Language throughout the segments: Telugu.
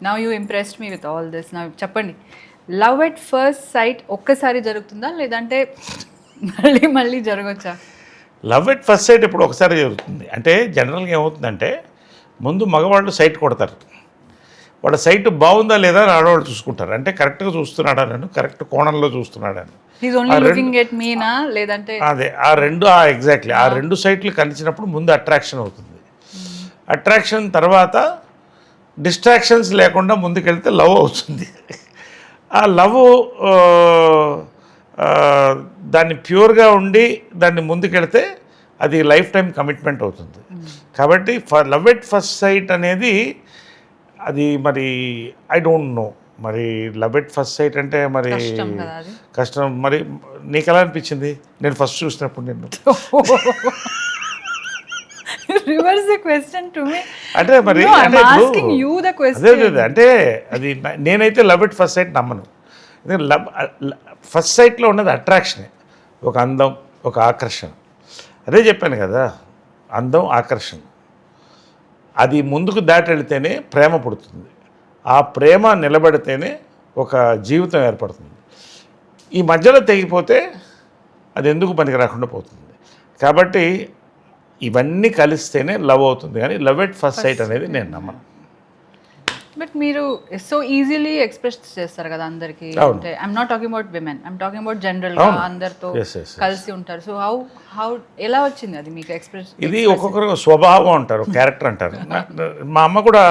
Now you impressed me with all this. Now చెప్పండి, లవ్ ఎట్ ఫస్ట్ సైట్ ఒక్కసారి జరుగుతుందా లేదంటే మళ్ళీ మళ్ళీ జరగచ్చా? లవ్ ఎట్ ఫస్ట్ సైట్ ఇప్పుడు ఒకసారి జరుగుతుంది. అంటే జనరల్గా ఏమవుతుందంటే ముందు మగవాళ్ళు సైట్ కొడతారు. వాళ్ళ సైట్ బాగుందా లేదా అని ఆడవాళ్ళు చూసుకుంటారు. అంటే కరెక్ట్గా చూస్తున్నాడా నన్ను, కరెక్ట్ కోణంలో చూస్తున్నాడని. లేదంటే అదే ఆ రెండు ఎగ్జాక్ట్లీ ఆ రెండు సైట్లు కలిసినప్పుడు ముందు అట్రాక్షన్ అవుతుంది. అట్రాక్షన్ తర్వాత డిస్ట్రాక్షన్స్ లేకుండా ముందుకెళ్తే లవ్ అవుతుంది. ఆ లవ్ దాన్ని ప్యూర్గా ఉండి దాన్ని ముందుకెళ్తే అది లైఫ్ టైం కమిట్మెంట్ అవుతుంది. కాబట్టి లవ్ ఎట్ ఫస్ట్ సైట్ అనేది అది మరి ఐ డోంట్ నో. మరి లవ్ ఎట్ ఫస్ట్ సైట్ అంటే మరి కష్టం. మరి నీకు ఎలా అనిపించింది నేను ఫస్ట్ చూసినప్పుడు నిన్ను? Reverse the question to me. అంటే మరి అదే అంటే అది నేనైతే లవ్ ఎట్ ఫస్ట్ సైట్ నమ్మను. లవ్ ఫస్ట్ సైట్లో ఉన్నది అట్రాక్షనే, ఒక అందం, ఒక ఆకర్షణ. అదే చెప్పాను కదా, అందం, ఆకర్షణ. అది ముందుకు దాటి వెళితేనే ప్రేమ పుడుతుంది. ఆ ప్రేమ నిలబడితేనే ఒక జీవితం ఏర్పడుతుంది. ఈ మధ్యలో తెగిపోతే అది ఎందుకు పనికి రాకుండా పోతుంది. కాబట్టి ఇవన్నీ కలిస్తేనే లవ్ అవుతుంది. కానీ లవ్ ఎట్ ఫస్ట్ సైట్ అనేది నేను నమ్మను. బట్ మీరు సో ఈజీలీ ఎక్స్ప్రెస్ చేస్తారు కదా అందరికి. అంటే I'm not talking about women, I'm talking about general గా అందరితో కలిసి ఉంటారు. సో హౌ ఎలా వచ్చింది అది మీకు ఎక్స్ప్రెస్? ఇది ఒక్కొక్కరు స్వభావం అంటారు, క్యారెక్టర్ అంటారు. మా అమ్మ కూడా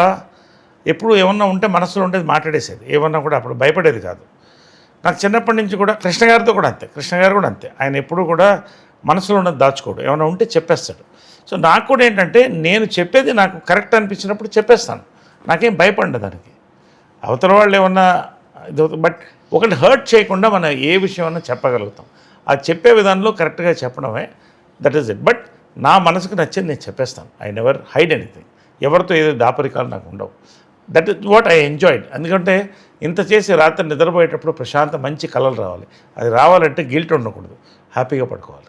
ఎప్పుడు ఏమన్నా ఉంటే మనసులో ఉండేది మాట్లాడేసేది. ఏమన్నా కూడా అప్పుడు భయపడేది కాదు. నాకు చిన్నప్పటి నుంచి కూడా కృష్ణ గారితో కూడా అంతే. కృష్ణ గారు కూడా అంతే. ఆయన ఎప్పుడు కూడా మనసులో ఉన్నది దాచుకోడు, ఏమైనా ఉంటే చెప్పేస్తాడు. సో నాకు కూడా ఏంటంటే నేను చెప్పేది నాకు కరెక్ట్ అనిపించినప్పుడు చెప్పేస్తాను. నాకేం భయపడ్డా దానికి. అవతల వాళ్ళు ఏమన్నా బట్ ఒకటి హర్ట్ చేయకుండా మనం ఏ విషయం అన్నా చెప్పగలుగుతాం. ఆ చెప్పే విధానంలో కరెక్ట్గా చెప్పడమే, దట్ ఈస్ ఇట్. బట్ నా మనసుకు నచ్చింది నేను చెప్పేస్తాను. I never hide anything. ఎవరితో ఏదో దాపరికాలు నాకు ఉండవు. That is what I enjoyed. ఎందుకంటే ఇంత చేసి రాత్రి నిద్రపోయేటప్పుడు ప్రశాంత మంచి కలలు రావాలి. అది రావాలంటే గిల్ట్ ఉండకూడదు, హ్యాపీగా పడుకోవాలి.